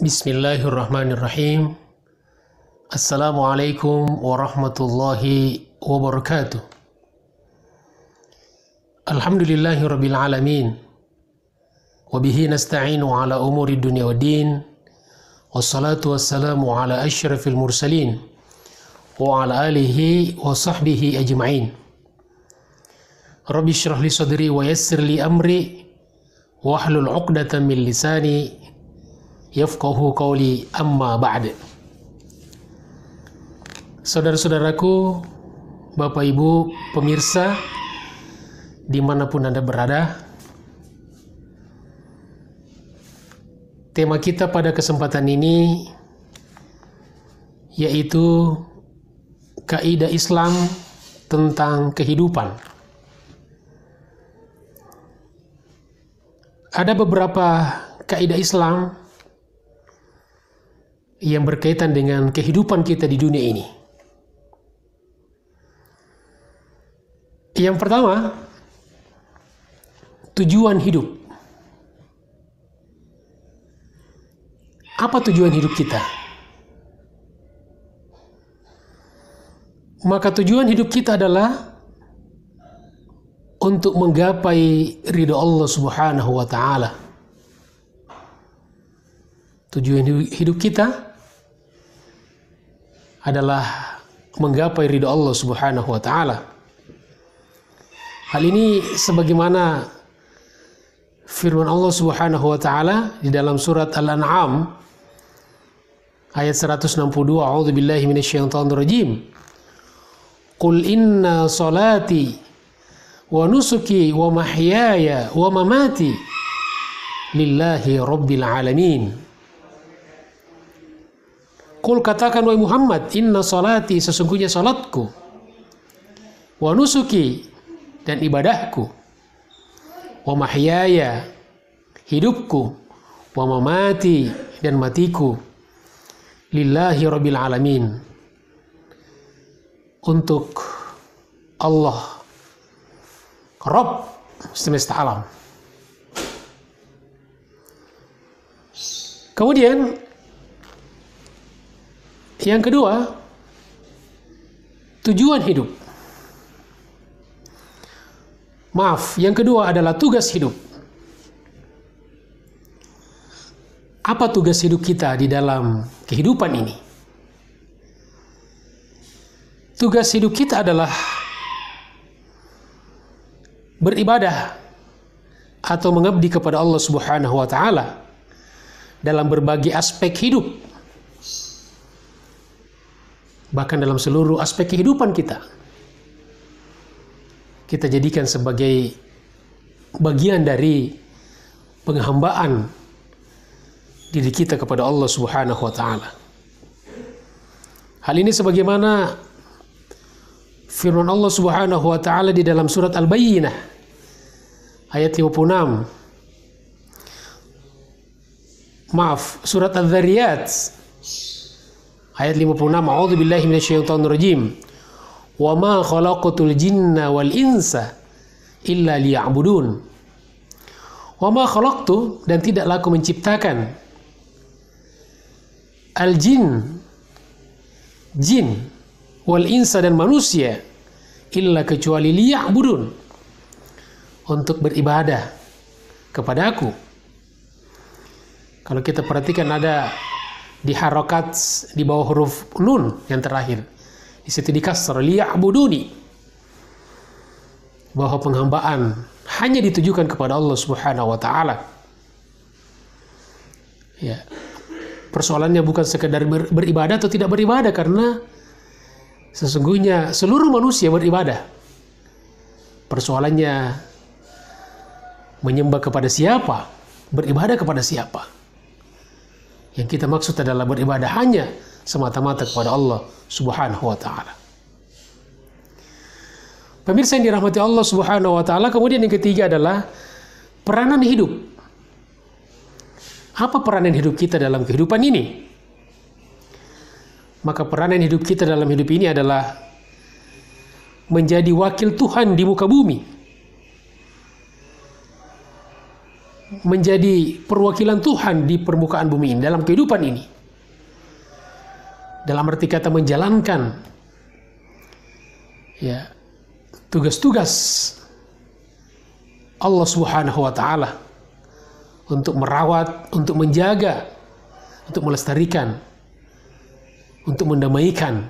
Bismillahirrahmanirrahim. Assalamualaikum warahmatullahi wabarakatuh. Alhamdulillahi rabbil alamin. Wabihi nasta'inu ala umuri dunia wa din. Wassalatu wassalamu ala ashrafil mursalin. Wa ala alihi wa sahbihi ajma'in. Rabbi syrah li sadri wa yassir li amri. Wahlul uqdatan min lisani yafqahu qawli, amma ba'd. Saudara-saudaraku, Bapak Ibu pemirsa dimanapun Anda berada, tema kita pada kesempatan ini yaitu kaidah Islam tentang kehidupan. Ada beberapa kaidah Islam yang berkaitan dengan kehidupan kita di dunia ini. Yang pertama, tujuan hidup. Apa tujuan hidup kita? Maka tujuan hidup kita adalah untuk menggapai ridha Allah Subhanahu wa Ta'ala. Tujuan hidup kita adalah menggapai ridha Allah Subhanahu wa Ta'ala. Hal ini sebagaimana firman Allah Subhanahu wa Ta'ala di dalam surat Al-An'am ayat 162, a'udzubillahi minasyaitonir rajim. Qul inna salati wa nusuki wa mahyaya wa mamati lillahi rabbil alamin. Qul, katakan wahai Muhammad, inna salati, sesungguhnya salatku, wa nusuki, dan ibadahku, wa mahyaya, hidupku, wa mamati, dan matiku, lillahi rabbil alamin, untuk Allah, Rabb semesta alam. Kemudian yang kedua, tujuan hidup. Yang kedua adalah tugas hidup. Apa tugas hidup kita di dalam kehidupan ini? Tugas hidup kita adalah beribadah atau mengabdi kepada Allah Subhanahu wa Ta'ala dalam berbagai aspek hidup. Bahkan dalam seluruh aspek kehidupan kita jadikan sebagai bagian dari penghambaan diri kita kepada Allah Subhanahu wa Ta'ala. Hal ini sebagaimana firman Allah Subhanahu wa Ta'ala di dalam surat Al-Bayyinah ayat 56. Surat Al-Dhariyat ayat 56, a'udzubillahi minasyaitonir rajim. Wa ma khalaqatul jinna wal insa illa liya'budun. Wa ma khalaqtu, dan tidaklah aku menciptakan jin wal insa, dan manusia, illa, kecuali liya'budun, untuk beribadah kepada aku. Kalau kita perhatikan ada di harokat di bawah huruf nun yang terakhir, di situ dikasar liya'buduni, bahwa penghambaan hanya ditujukan kepada Allah Subhanahu wa Ta'ala. Ya, persoalannya bukan sekedar beribadah atau tidak beribadah, karena sesungguhnya seluruh manusia beribadah. Persoalannya menyembah kepada siapa, beribadah kepada siapa. Yang kita maksud adalah beribadah hanya semata-mata kepada Allah Subhanahu wa Ta'ala. Pemirsa yang dirahmati Allah Subhanahu wa Ta'ala, kemudian yang ketiga adalah peranan hidup. Apa peranan hidup kita dalam kehidupan ini? Maka peranan hidup kita dalam hidup ini adalah menjadi wakil Tuhan di muka bumi. menjadi perwakilan Tuhan di permukaan bumi ini, dalam kehidupan ini. Dalam arti kata menjalankan ya tugas-tugas Allah Subhanahu wa taala untuk merawat, untuk menjaga, untuk melestarikan, untuk mendamaikan,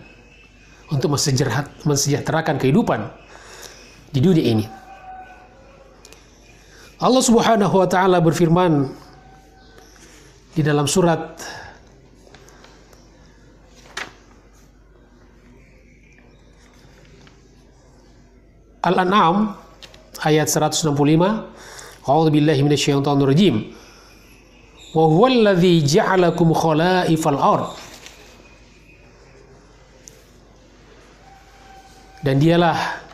untuk mensejahterakan kehidupan di dunia ini. Allah Subhanahu wa taala berfirman di dalam surat Al-An'am ayat 165, A'udzu billahi minasyaitonir rajim. Wa huwal ladzi ja'alakum khala'ifal ard. Dan dialah,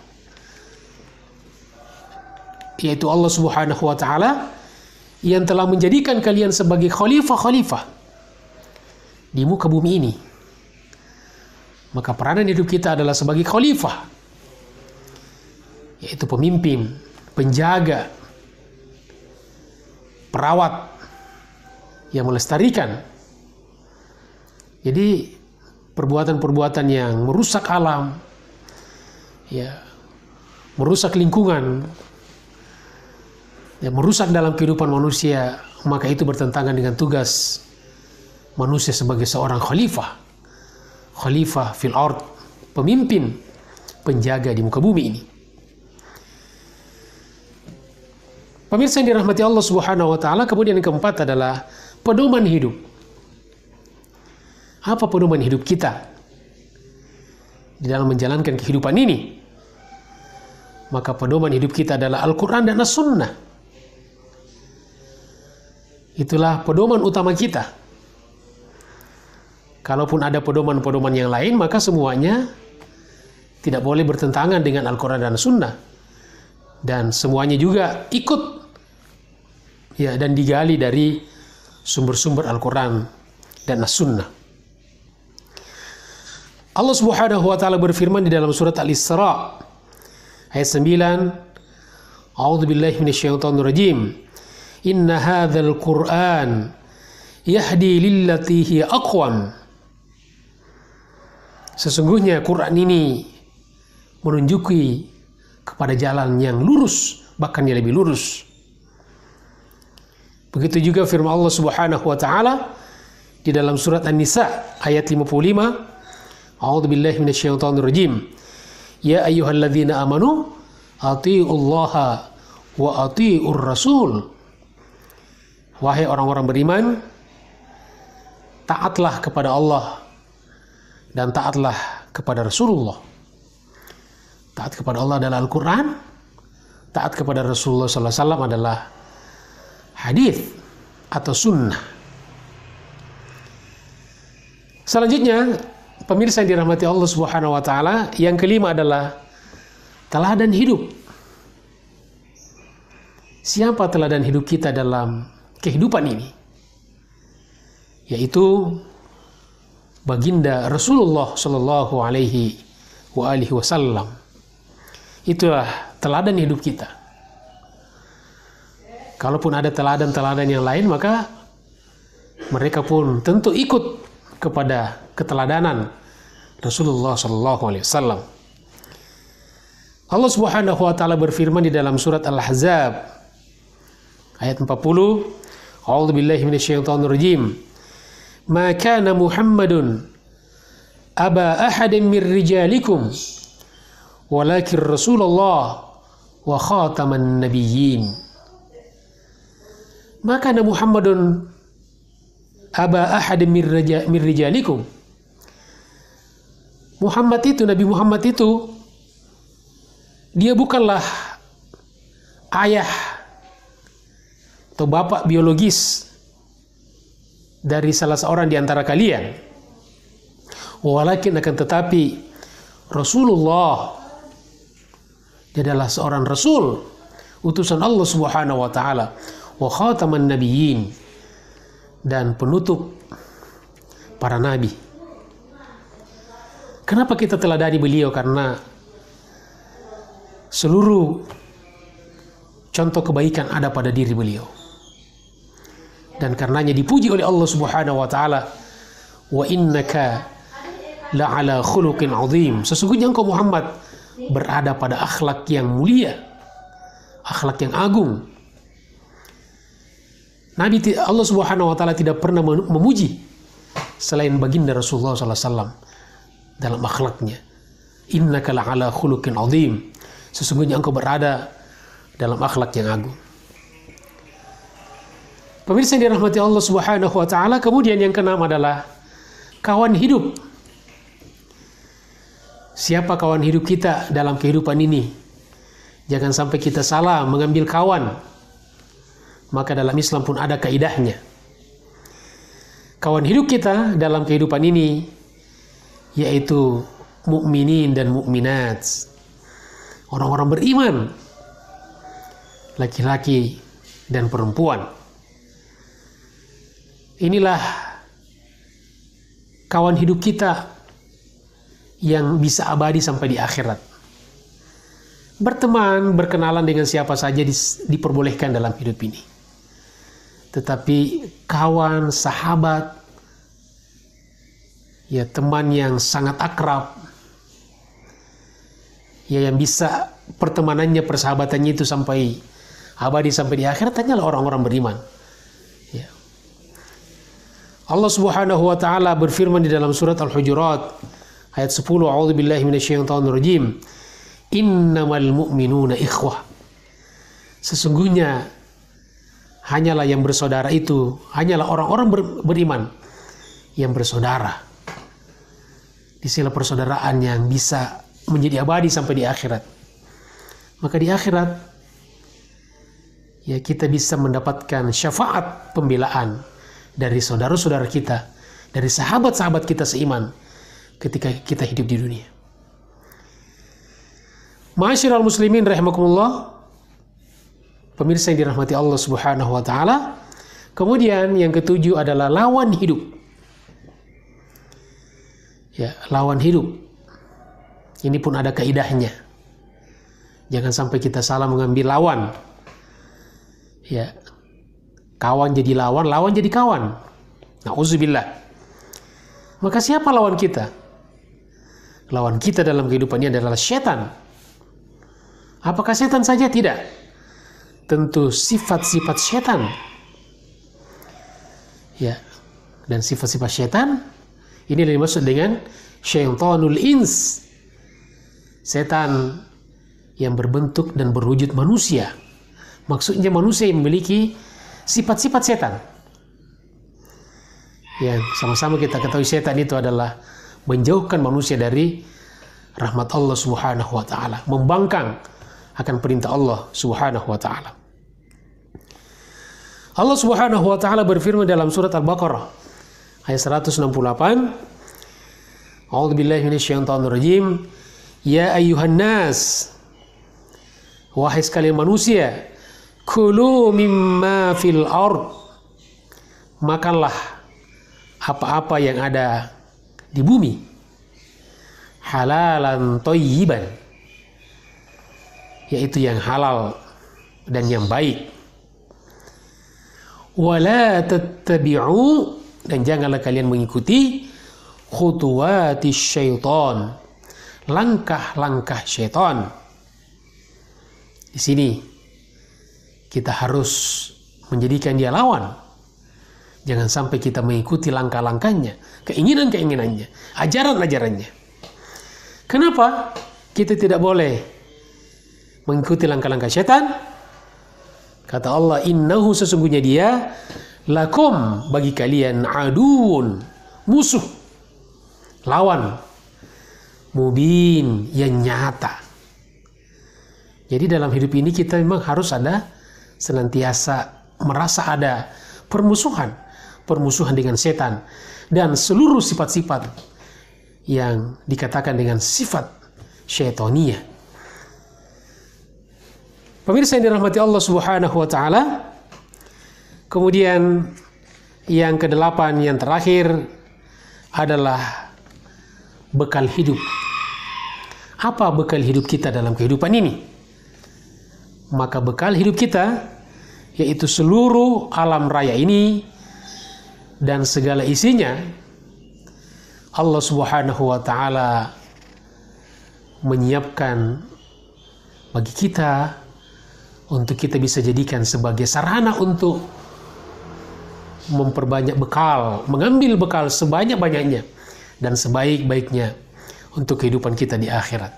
yaitu Allah Subhanahu wa taala, yang telah menjadikan kalian sebagai khalifah-khalifah di muka bumi ini. Maka peranan hidup kita adalah sebagai khalifah, yaitu pemimpin, penjaga, perawat yang melestarikan. Jadi perbuatan-perbuatan yang merusak alam, ya, merusak lingkungan, ya, merusak dalam kehidupan manusia, maka itu bertentangan dengan tugas manusia sebagai seorang khalifah. Khalifah fil ard, pemimpin, penjaga di muka bumi ini. Pemirsa yang dirahmati Allah Subhanahu wa taala, kemudian yang keempat adalah pedoman hidup. Apa pedoman hidup kita di dalam menjalankan kehidupan ini? Maka pedoman hidup kita adalah Al-Quran dan As-Sunnah. Itulah pedoman utama kita. Kalaupun ada pedoman-pedoman yang lain, maka semuanya tidak boleh bertentangan dengan Al-Quran dan As-Sunnah. Dan semuanya juga ikut, ya, dan digali dari sumber-sumber Al-Quran dan As-Sunnah. Allah Subhanahu wa taala berfirman di dalam surat Al-Isra ayat 9, A'udzu billahi minasyaitonir rajim. Inna hadzal Qur'an yahdi lillati hiya aqwam. Sesungguhnya Quran ini menunjuki kepada jalan yang lurus, bahkan yang lebih lurus. Begitu juga firman Allah Subhanahu wa taala di dalam surat An-Nisa ayat 55, A'udzu billahi minasyaitonir rajim. Ya ayyuhalladzina amanu athi'ullaha wa athi'ur rasul. Wahai orang-orang beriman, taatlah kepada Allah dan taatlah kepada Rasulullah. Taat kepada Allah adalah Al-Quran, taat kepada Rasulullah SAW adalah hadis atau sunnah. Selanjutnya, pemirsa yang dirahmati Allah Subhanahu wa taala, yang kelima adalah teladan hidup. Siapa teladan hidup kita dalam kehidupan ini? Yaitu baginda Rasulullah Shallallahu Alaihi Wasallam. Itulah teladan hidup kita. Kalaupun ada teladan-teladan yang lain, maka mereka pun tentu ikut kepada keteladanan Rasulullah Shallallahu Alaihi Wasallam. Allah Subhanahu wa taala berfirman di dalam surat Al-Ahzab ayat 40, A'udzu billahi minasyaitonir rajim. Ma kana Muhammadun aba ahadin min rijalikum walakin Rasulullah wa khataman nabiyyin. Ma kana Muhammadun aba ahadin min rijalikum. Muhammad itu, Nabi Muhammad itu, dia bukanlah ayah atau bapak biologis dari salah seorang di antara kalian. Walakin akan tetapi Rasulullah, dia adalah seorang Rasul, utusan Allah Subhanahu wa taala, wa khataman nabiyyin, dan penutup para nabi. Kenapa kita teladani beliau? Karena seluruh contoh kebaikan ada pada diri beliau. dan karenanya dipuji oleh Allah Subhanahu wa taala, wa innaka la'ala khuluqin azim. Sesungguhnya engkau Muhammad berada pada akhlak yang mulia, akhlak yang agung. Allah Subhanahu wa taala tidak pernah memuji selain baginda Rasulullah sallallahu alaihi wasallam dalam akhlaknya. Innaka la'ala khuluqin azim. Sesungguhnya engkau berada dalam akhlak yang agung. Pemirsa yang dirahmati Allah Subhanahu wa taala, kemudian yang keenam adalah kawan hidup. Siapa kawan hidup kita dalam kehidupan ini? Jangan sampai kita salah mengambil kawan. Maka dalam Islam pun ada kaidahnya. Kawan hidup kita dalam kehidupan ini yaitu mukminin dan mukminat. Orang-orang beriman, laki-laki dan perempuan. Inilah kawan hidup kita yang bisa abadi sampai di akhirat. Berteman, berkenalan dengan siapa saja diperbolehkan dalam hidup ini. Tetapi kawan, sahabat, ya teman yang sangat akrab, ya yang bisa pertemanannya, persahabatannya itu sampai abadi sampai di akhirat, hanyalah orang-orang beriman. Ya. Allah Subhanahu wa taala berfirman di dalam surat Al-Hujurat ayat 10, A'udzubillahi minasyaitonirrajim. Innamal mu'minuna ikhwah. Sesungguhnya hanyalah yang bersaudara itu hanyalah orang-orang beriman yang bersaudara. Di sila persaudaraan yang bisa menjadi abadi sampai di akhirat. Maka di akhirat ya kita bisa mendapatkan syafaat pembelaan dari saudara-saudara kita, dari sahabat-sahabat kita seiman ketika kita hidup di dunia. Ma'asyiral muslimin rahimakumullah, pemirsa yang dirahmati Allah Subhanahu wa taala. Kemudian yang ketujuh adalah lawan hidup. Ya, lawan hidup. Ini pun ada kaidahnya. Jangan sampai kita salah mengambil lawan. Ya. Kawan jadi lawan, lawan jadi kawan. Na'udzubillah. Maka siapa lawan kita? Lawan kita dalam kehidupan ini adalah setan. Apakah setan saja? Tidak. Tentu sifat-sifat setan. Ya. Dan sifat-sifat setan ini yang dimaksud dengan syaitanul ins. Setan yang berbentuk dan berwujud manusia. Maksudnya manusia yang memiliki sifat-sifat setan. Ya, sama-sama kita ketahui setan itu adalah menjauhkan manusia dari rahmat Allah Subhanahu wa taala, membangkang akan perintah Allah Subhanahu wa taala. Allah Subhanahu wa taala berfirman dalam surat Al-Baqarah ayat 168, A'udzubillahi minasyaitonirrajim. Ya ayyuhan nas, wahai sekalian manusia, kulu mimma fil ard, makanlah apa-apa yang ada di bumi, halalan thayyiban, yaitu yang halal dan yang baik. Wala tattabi'u, dan janganlah kalian mengikuti khutuwatis syaitan, langkah-langkah syaitan. Di sini kita harus menjadikan dia lawan. Jangan sampai kita mengikuti langkah-langkahnya, keinginan-keinginannya, ajaran-ajarannya. Kenapa kita tidak boleh mengikuti langkah-langkah syaitan? Kata Allah, innahu, sesungguhnya dia, lakum, bagi kalian, aduun, musuh, lawan, mubin, yang nyata. Jadi dalam hidup ini kita memang harus ada, senantiasa merasa ada permusuhan dengan setan dan seluruh sifat-sifat yang dikatakan dengan sifat syaitaniyah. Pemirsa yang dirahmati Allah Subhanahu wa taala, kemudian yang kedelapan, yang terakhir adalah bekal hidup. Apa bekal hidup kita dalam kehidupan ini? Maka bekal hidup kita yaitu seluruh alam raya ini dan segala isinya, Allah Subhanahu wa Ta'ala menyiapkan bagi kita untuk kita bisa jadikan sebagai sarana untuk memperbanyak bekal, mengambil bekal sebanyak-banyaknya dan sebaik-baiknya untuk kehidupan kita di akhirat.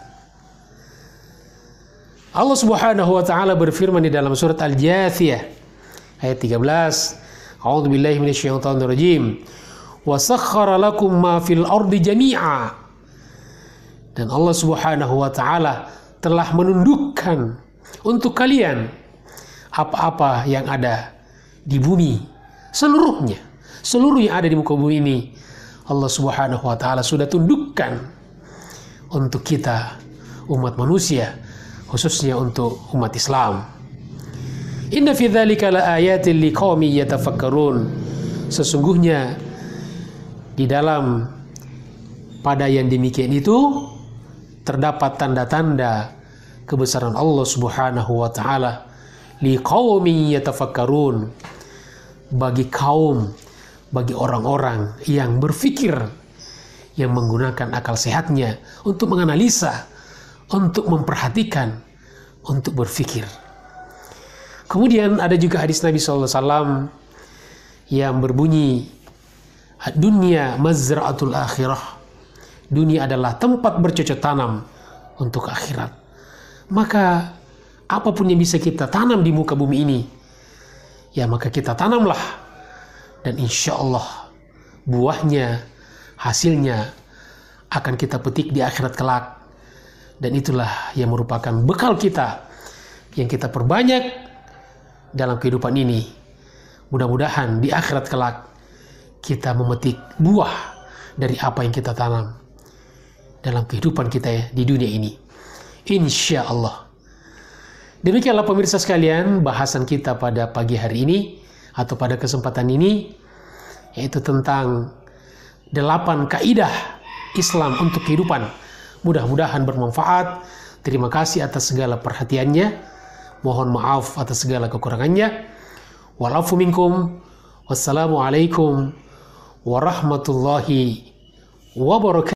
Allah Subhanahu wa Ta'ala berfirman di dalam surat Al-Jathiyah ayat 13, A'udzubillahi minasyaitonirrajim. Wa sakhkhara lakum ma fil ardi jami'a. Dan Allah Subhanahu wa Ta'ala telah menundukkan untuk kalian apa-apa yang ada di bumi seluruhnya. Seluruh yang ada di muka bumi ini Allah Subhanahu wa Ta'ala sudah tundukkan untuk kita umat manusia, khususnya untuk umat Islam. Inna fi dzalika laayatin liqaumin yatafakkarun. Sesungguhnya di dalam pada yang demikian itu terdapat tanda-tanda kebesaran Allah Subhanahu wa Ta'ala liqaumin yatafakkarun, bagi kaum, bagi orang-orang yang berfikir, yang menggunakan akal sehatnya untuk menganalisa, untuk memperhatikan, untuk berfikir. Kemudian ada juga hadis Nabi SAW yang berbunyi, dunia mazra'atul akhirah. Dunia adalah tempat bercocok tanam untuk akhirat. Maka apapun yang bisa kita tanam di muka bumi ini, ya maka kita tanamlah. Dan insya Allah buahnya, hasilnya akan kita petik di akhirat kelak. Dan itulah yang merupakan bekal kita yang kita perbanyak dalam kehidupan ini. Mudah-mudahan di akhirat kelak kita memetik buah dari apa yang kita tanam dalam kehidupan kita di dunia ini, insya Allah. Demikianlah pemirsa sekalian bahasan kita pada pagi hari ini atau pada kesempatan ini, yaitu tentang 8 kaidah Islam untuk kehidupan. Mudah-mudahan bermanfaat. Terima kasih atas segala perhatiannya. Mohon maaf atas segala kekurangannya. Walafu minkum. Wassalamualaikum warahmatullahi wabarakatuh.